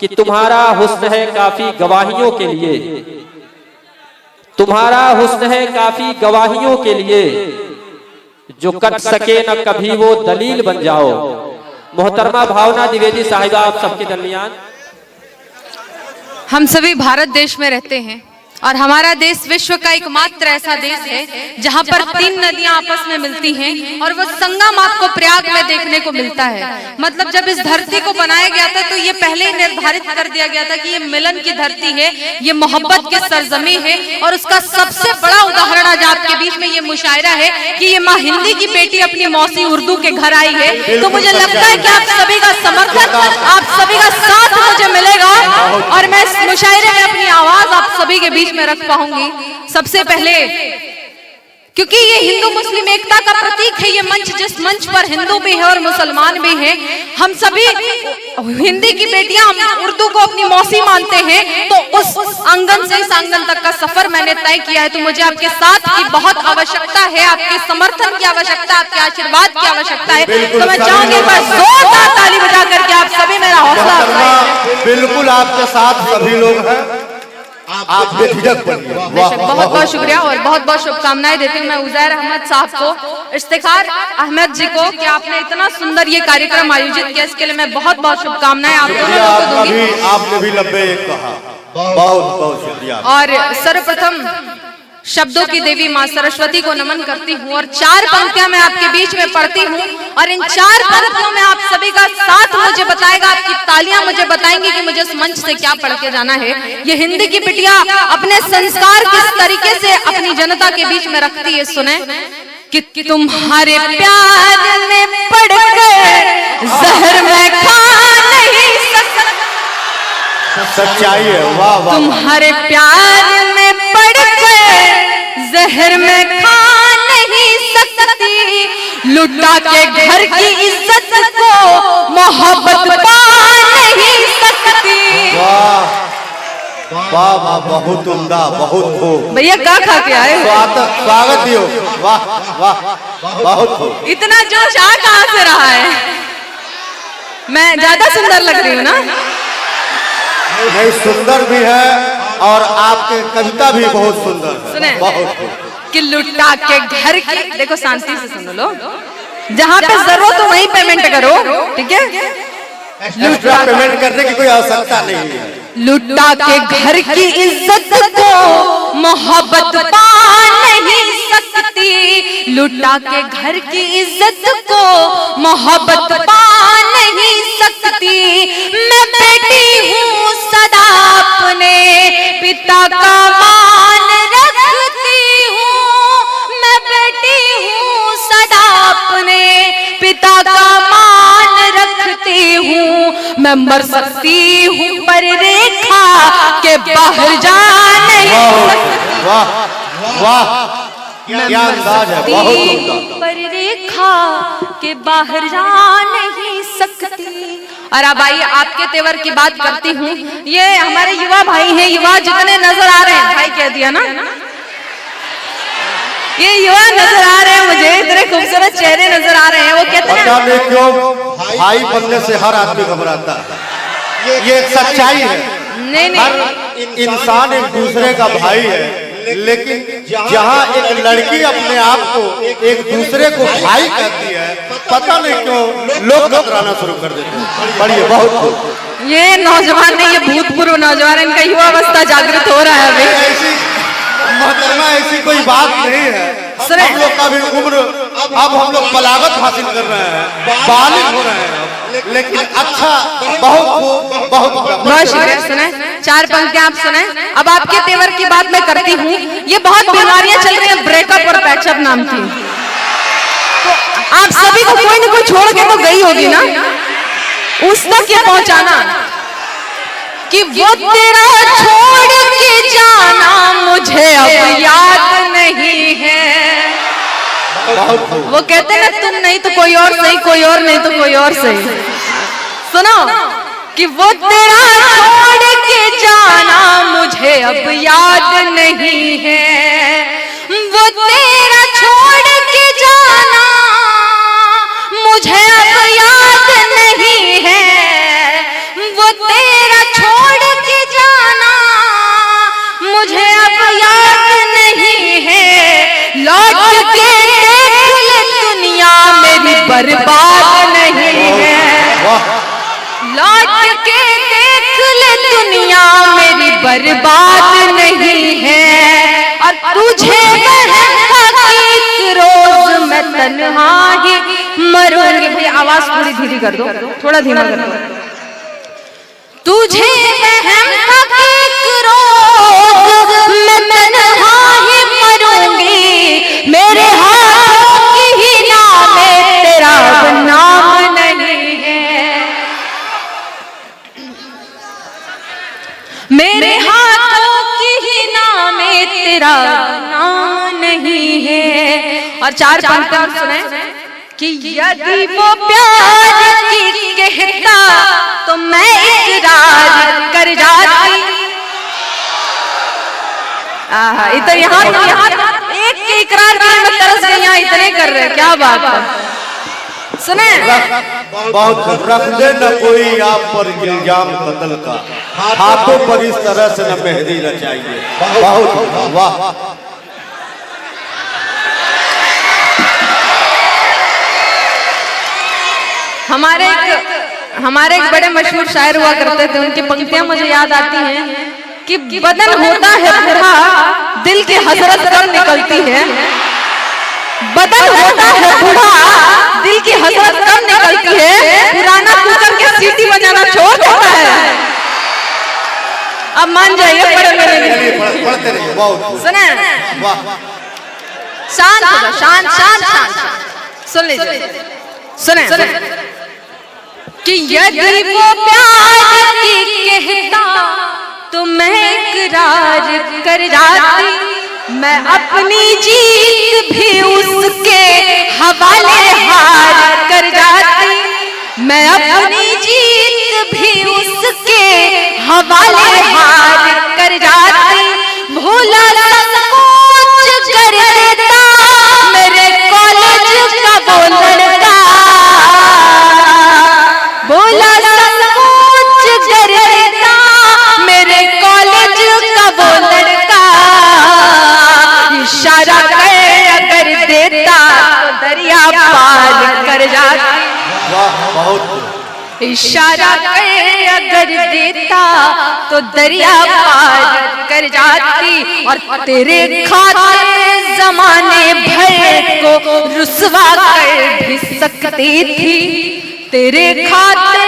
कि तुम्हारा हुस्न है काफी गवाहियों के लिए, तुम्हारा हुस्न है काफी गवाहियों के लिए, जो कट सके न कभी वो दलील बन जाओ। मोहतरमा भावना द्विवेदी साहिबा आप सबके दरमियान। हम सभी भारत देश में रहते हैं और हमारा देश विश्व का एकमात्र ऐसा देश है जहां पर 3 नदियां आपस में मिलती हैं और वो संगम आपको प्रयाग में देखने को मिलता है। मतलब जब इस धरती को बनाया गया था तो ये पहले ही निर्धारित कर दिया गया था कि ये मिलन की धरती है, ये मोहब्बत की सरजमी है। और उसका सबसे बड़ा उदाहरण आज आपके बीच में ये मुशायरा है कि ये माँ हिंदी की बेटी अपनी मौसी उर्दू के घर आई है। तो मुझे लगता है कि आप सभी का समर्थन, आप सभी का साथ मुझे मिलेगा और मैं इस मुशायरे में अपनी आवाज आप सभी के बीच में रख पाऊंगी। सबसे पहले क्योंकि ये हिंदू मुस्लिम एकता का प्रतीक है, ये मंच जिस मंच पर हिंदू भी है और मुसलमान भी है। हम सभी हिंदी की बेटियां उर्दू को अपनी मौसी मानते हैं, तो उस आंगन से इस आंगन तक का सफर मैंने तय किया है। तो मुझे आपके साथ की बहुत आवश्यकता है, आपके समर्थन की आवश्यकता, आपके आशीर्वाद की आवश्यकता है। तो मैं चाहूंगी बस जोरदार ताली बजा करके आप सभी मेरा हौसला अफजाई। बिल्कुल आपके साथ सभी लोग हैं, आप बेझिझक बनिए। बहुत बहुत शुक्रिया और बहुत बहुत शुभकामनाएं देती हूँ मैं उजैर अहमद साहब को, इफ्तिखार अहमद जी को कि आपने इतना सुंदर ये कार्यक्रम आयोजित किया। इसके लिए मैं बहुत बहुत शुभकामनाएं आप दोनों को दूंगी। आपने भी लंबे कहा, बहुत बहुत शुक्रिया। और सर्वप्रथम शब्दों की देवी माँ सरस्वती को नमन करती हूँ और 4 पंक्तियां मैं आपके बीच में पढ़ती हूँ और इन 4 पंक्तियों में आप सभी का साथ मुझे बताएगा, आपकी तालियां मुझे बताएंगी कि मुझे इस मंच से क्या पढ़ के जाना है। ये हिंदी की बिटिया अपने संस्कार किस तरीके से अपनी जनता के बीच में रखती है, सुने कि तुम्हारे प्यार में पड़कर जहर में खा नहीं सकता। सच्चाई है, वाह वाह। तुम्हारे प्यार में पड़कर जहर में खा नहीं सकती, लुटा के घर की इज्जत को मोहब्बत पा नहीं सकती। वाह वाह वाह, बहुत उम्दा, बहुत खूब। भैया क्या खा के आए? स्वागत दियो। वाह वाह, बहुत खूब। इतना जोश आ कहाँ से रहा है? मैं ज्यादा सुंदर लग रही हूँ ना? नहीं, सुंदर भी है और आपके कविता भी बहुत सुंदर है। सुने बहुत कि लुटा के घर की, देखो शांति से सुनो लो, जहाँ पे जरूरत हो वहीं पेमेंट करो, ठीक है? एक्स्ट्रा पेमेंट करने की कोई आवश्यकता नहीं है। लुटा के घर की इज्जत को मोहब्बत पा नहीं सकती, लुटा के घर की इज्जत को मोहब्बत पा नहीं सकती। मैं बेटी हूँ सदा अपने पिता का मान रखती हूँ, मैं बेटी हूँ सदा अपने पिता का मान रखती हूँ। मैं मर सकती हूँ पर रेखा के बाहर जा नहीं सकती। वाह वाह, क्या अंदाज है, बहुत उम्दा। पर रेखा के बाहर जा नहीं सकती। और अब आइए आपके तेवर की बात करती हूँ। ये हमारे युवा भाई हैं, युवा जितने नजर आ रहे हैं, भाई कह दिया ना, ये युवा नजर आ रहे हैं मुझे, इतने खूबसूरत चेहरे नजर आ रहे हैं। वो कहते हैं पता नहीं क्यों भाई बनने से हर आदमी घबराता है, ये एक सच्चाई है। नहीं हर इंसान एक दूसरे का भाई है, लेकिन जहाँ एक लड़की अपने आप को एक दूसरे को भाई कहती है, पता नहीं क्यों लोग घबराना शुरू कर देते हैं। बढ़िए, बहुत खूब। ये नौजवान नहीं, ये भूतपूर्व नौजवान, इनका युवा अवस्था जागृत हो रहा है अभी। ऐसी मोहतरमा, ऐसी कोई बात नहीं है। हम लोग का भी उम्र, अब हम लोग बलागत हासिल कर रहे हैं, बालिग हो रहे हैं, लेकिन अच्छा, बहुत बहुत शुक्रिया। सुने 4 पंक्तियां आप सुने। अब आपके तेवर की बात मैं करती हूँ। ये बहुत बीमारियां चल रही हैं ब्रेकअप और पैचअप नाम की, तो आप सभी को कोई ना कोई छोड़ के तो गई होगी ना, उस तक ये पहुंचाना कि वो तेरा छोड़ के जाना मुझे अब याद नहीं है। वो कहते ना, तुम नहीं तो कोई और सही, कोई और नहीं तो कोई और सही। सुनो कि वो तेरा छोड़ के जाना मुझे अब याद नहीं है, वो तेरा छोड़ के जाना मुझे अब याद नहीं है, वो तेरा तेरा छोड़ के जाना मुझे अब याद नहीं है। लौट के देख ले दुनिया मेरी बर्बाद नहीं है। लौट के देख ले दुनिया मेरी बर्बाद नहीं है। और तुझे एक रोज मैं तन्हा ही मरूंगी। भाई आवाज थोड़ी धीरे कर दो, थोड़ा धीमा कर दो। तुझे वहम था एक रोज मैं तन्हा ही मरूंगी। मेरे हाथों की ही नाम है तेरा नाम नहीं है। मेरे हाथों की ही नाम है तेरा नाम नहीं है। और चार पंक्तियां सुने कि यदि वो प्यार की कहता तो मैं इकरार कर जाती। इधर यहाँ एक के इकरार के मैं तरस गई, यहाँ इतने कर रहे हैं, क्या बात है। सुने बहुत रख दे न कोई आप पर इल्जाम कत्ल का, हाथों पर इस तरह से न मेहंदी रचाइए। बहुत वाह। हमारे एक बड़े मशहूर शायर हुआ करते थे, उनकी पंक्तियां मुझे याद आती हैं कि बदन होता है बूढ़ा दिल की हसरत कब निकलती है। बदन होता है बूढ़ा दिल की हसरत कब निकलती है। पुराना कुकर के सीटी बजाना छोड़ देता है। अब मान जाइए, पढ़े मेरे लिए सुने। शांत हो जाओ, शांत शांत शांत सुन लीजिए। सुने कि यदि वो प्यार की कहता तो मैं इकरार कर जाती। मैं अपनी जीत भी उसके हवाले हार कर जाती। मैं अपनी जीत भी उसके हवाले हार कर जाती। भूला संकोच कर देता मेरे कॉलेज का वो लड़का। भूला संकोच कर देता मेरे कॉलेज का वो लड़का। इशारा कर अगर देता तो दरिया पार कर जाती। इशारा कर अगर देता तो दरिया पार कर जाती। और तेरे खातिर जमाने भर को रुसवा कर भी सकती थी। तेरे खातिर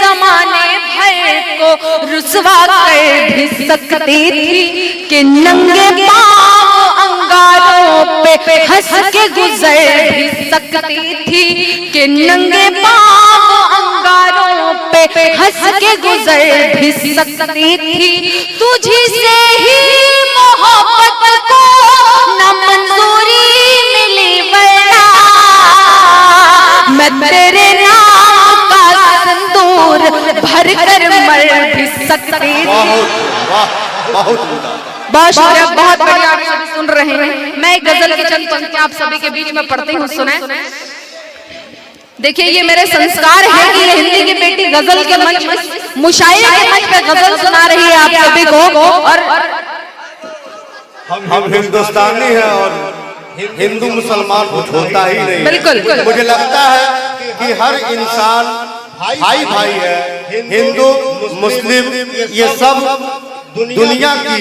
जमाने भर को रुसवा कर भी सकती थी। कि नंगे पांव अंगारों पे हंस के गुजर भी सकती थी। कि नंगे पांव अंगारों पे हंस के गुजर भी सकती थी। तुझी से ही मोहब्बत को न मंजूरी मिली वरना मैं तेरे नाम का सिंदूर भर कर मर भी सकती थी। बहुत शुक्रिया, बहुत बढ़िया। आप सभी सुन रहे हैं। मैं एक गजल की चंद पंक्तियां आप सभी के बीच में पढ़ती हूँ, सुने। देखिए, ये मेरे संस्कार है कि ये हिंदी की बेटी गजल के मंच में, मुशायरे के मंच पे गजल सुना रही है आप सभी को। और हम हिंदुस्तानी हैं और हिंदू मुसलमान कुछ होता ही नहीं। बिल्कुल। मुझे लगता है कि हर इंसान भाई भाई है। हिंदू मुस्लिम ये सब दुनिया की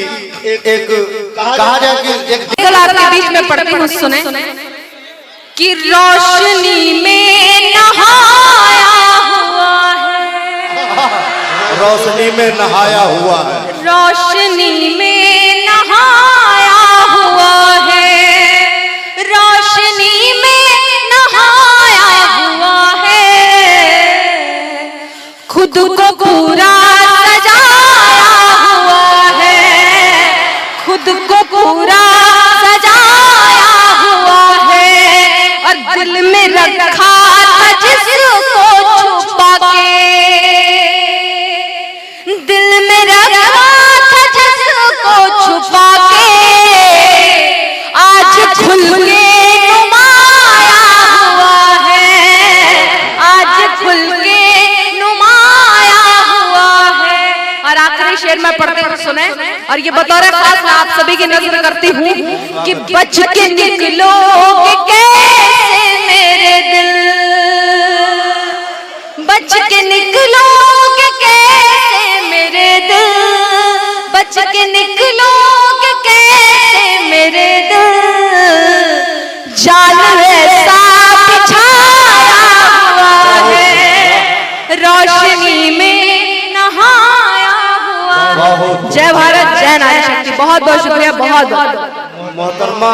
एक कहा जाए कि एक गजल आपके बीच में पढ़ती हूँ, सुने। कि रोशनी में नहाया हुआ है। रोशनी में नहाया हुआ है। रोशनी में नहाया हुआ है। रोशनी में नहाया हुआ है। खुद को पूरा सजाया हुआ है। खुद को पूरा सजाया हुआ है। और दिल में रखा था जिसको छुपा के। दिल में रखा था जिसको छुपा के। आज खुल के नुमाया हुआ है। आज खुल के नुमाया हुआ है। और आखिरी शेर में पढ़ते हुए सुने, और ये बतौर खास मैं आप सभी की नजर करती हूँ कि बच के निकलोगे कैसे मेरे दिल, बच के निकलोगे कैसे मेरे दिल, बच के निकलोगे कैसे मेरे दिल, जाल ऐसा बिछाया हुआ है, रोशनी में नहाया हुआ है। जय भारत, जय नारी शक्ति। बहुत बहुत शुक्रिया, बहुत बहुत। मोहतरमा